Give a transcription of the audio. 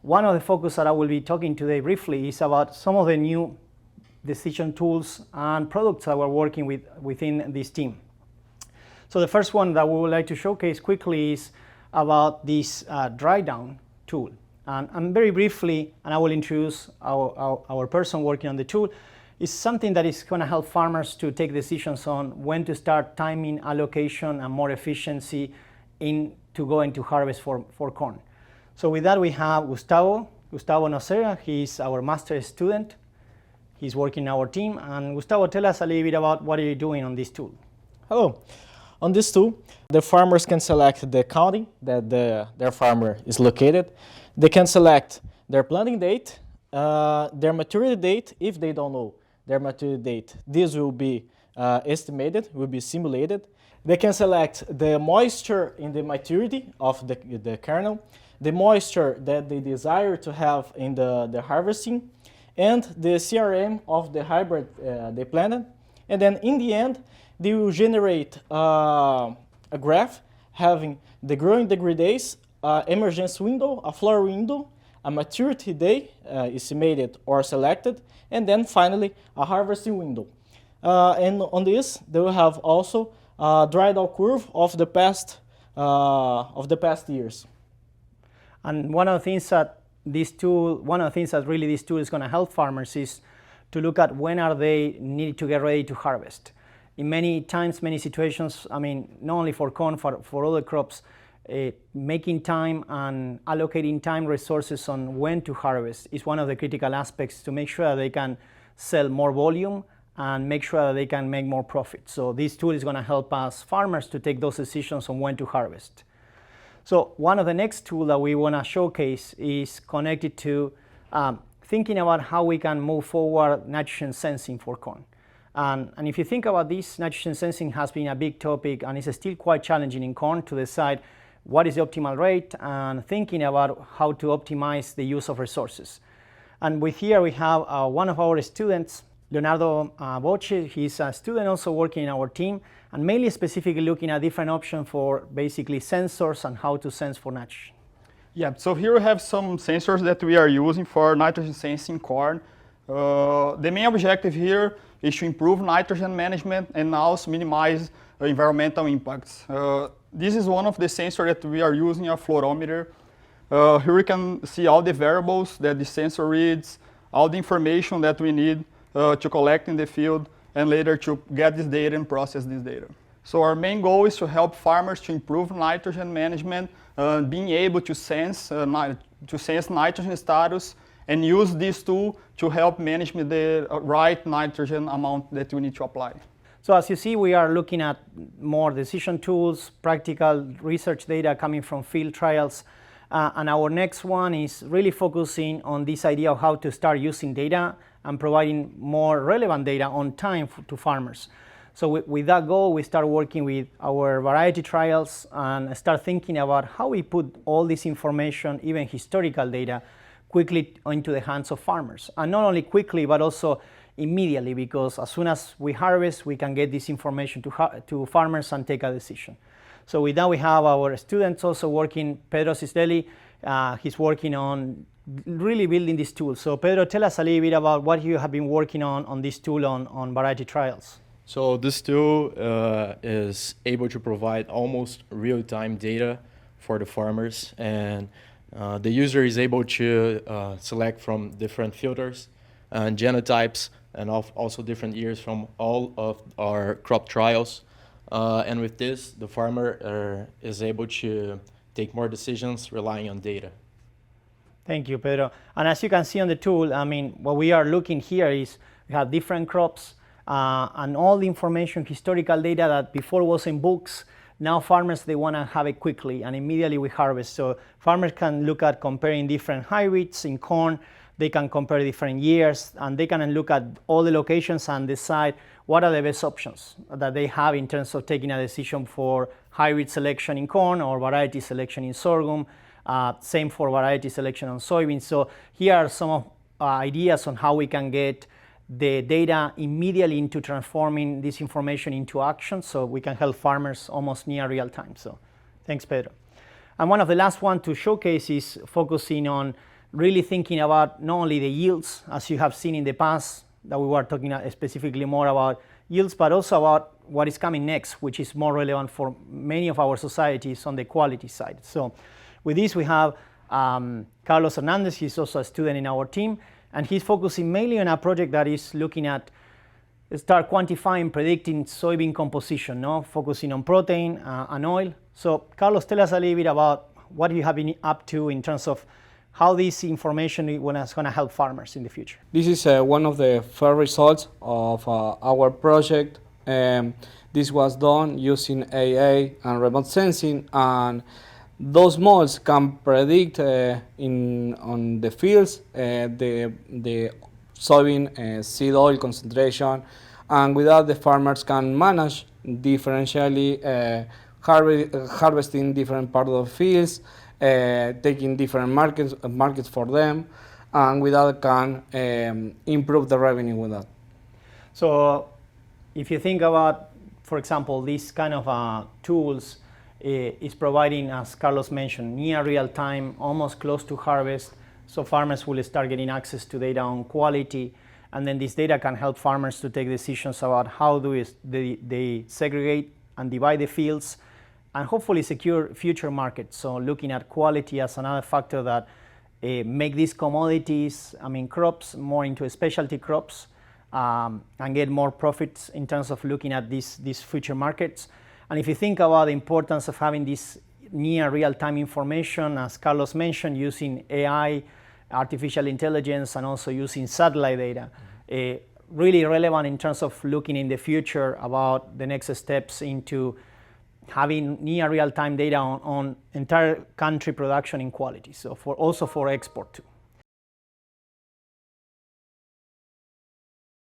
one of the focus that I will be talking today briefly is about some of the new decision tools and products that we're working with within this team. So the first one that we would like to showcase quickly is about this dry down tool. And very briefly, and I will introduce our person working on the tool, is something that is going to help farmers to take decisions on when to start timing, allocation, and more efficiency to go into harvest for corn. So with that, we have Gustavo Nocera. He's our master's student. He's working in our team. And Gustavo, tell us a little bit about what are you doing on this tool. Hello. On this tool, the farmers can select the county that their farmer is located. They can select their planting date, their maturity date, if they don't know their maturity date. This will be estimated, will be simulated. They can select the moisture in the maturity of the kernel, the moisture that they desire to have in the harvesting, and the CRM of the hybrid they planted. And then in the end, they will generate a graph having the growing degree days, emergence window, a flower window, a maturity day estimated or selected, and then finally a harvesting window. And on this, they will have also a dry down curve of the past years. And one of the things that this tool is going to help farmers is to look at when are they need to get ready to harvest. In many situations, I mean, not only for corn, for other crops, making time and allocating time resources on when to harvest is one of the critical aspects to make sure that they can sell more volume and make sure that they can make more profit. So this tool is going to help us farmers to take those decisions on when to harvest. So one of the next tools that we want to showcase is connected to thinking about how we can move forward nitrogen sensing for corn. And if you think about this, nitrogen sensing has been a big topic and it's still quite challenging in corn to decide what is the optimal rate and thinking about how to optimize the use of resources. And here we have one of our students, Leonardo Boche. He's a student also working in our team and mainly specifically looking at different options for basically sensors and how to sense for nitrogen. Yeah, so here we have some sensors that we are using for nitrogen sensing corn. The main objective here is to improve nitrogen management and also minimize environmental impacts. This is one of the sensors that we are using, a fluorometer. Here we can see all the variables that the sensor reads, all the information that we need to collect in the field, and later to get this data and process this data. So our main goal is to help farmers to improve nitrogen management, being able to sense nitrogen status, and use this tool to help manage the right nitrogen amount that we need to apply. So as you see, we are looking at more decision tools, practical research data coming from field trials. And our next one is really focusing on this idea of how to start using data and providing more relevant data on time to farmers. So with that goal, we start working with our variety trials and start thinking about how we put all this information, even historical data, quickly into the hands of farmers. And not only quickly, but also immediately, because as soon as we harvest, we can get this information to farmers and take a decision. So with that, we have our students also working. Pedro Cisdeli, he's working on really building this tool. So Pedro, tell us a little bit about what you have been working on this tool on variety trials. So this tool is able to provide almost real-time data for the farmers, and the user is able to select from different filters and genotypes, and also different years from all of our crop trials. And with this, the farmer is able to take more decisions relying on data. Thank you, Pedro. And as you can see on the tool, I mean, what we are looking here is we have different crops and all the information, historical data that before was in books. Now farmers, they want to have it quickly and immediately we harvest. So farmers can look at comparing different hybrids in corn. They can compare different years, and they can look at all the locations and decide what are the best options that they have in terms of taking a decision for hybrid selection in corn or variety selection in sorghum. Same for variety selection on soybeans. So here are some ideas on how we can get the data immediately into transforming this information into action, so we can help farmers almost near real time. So thanks, Pedro. And one of the last one to showcase is focusing on really thinking about not only the yields, as you have seen in the past, that we were talking specifically more about yields, but also about what is coming next, which is more relevant for many of our societies on the quality side. So with this, we have Carlos Hernandez. He's also a student in our team, and he's focusing mainly on a project that is looking at start quantifying, predicting soybean composition, no? Focusing on protein and oil. So Carlos, tell us a little bit about what you have been up to in terms of how this information is going to help farmers in the future. This is one of the first results of our project. This was done using AI and remote sensing, and those models can predict on the fields the soybean seed oil concentration, and with that the farmers can manage differentially harvesting different parts of the fields, taking different markets for them, and with that can improve the revenue with that. So if you think about, for example, these kind of tools is providing, as Carlos mentioned, near real time, almost close to harvest, so farmers will start getting access to data on quality, and then this data can help farmers to take decisions about how they segregate and divide the fields, and hopefully secure future markets. So looking at quality as another factor that make these commodities, crops, more into specialty crops, and get more profits in terms of looking at these future markets. And if you think about the importance of having this near real-time information, as Carlos mentioned, using AI, artificial intelligence, and also using satellite data, really relevant in terms of looking in the future about the next steps into having near real-time data on entire country production in quality, so also for export too.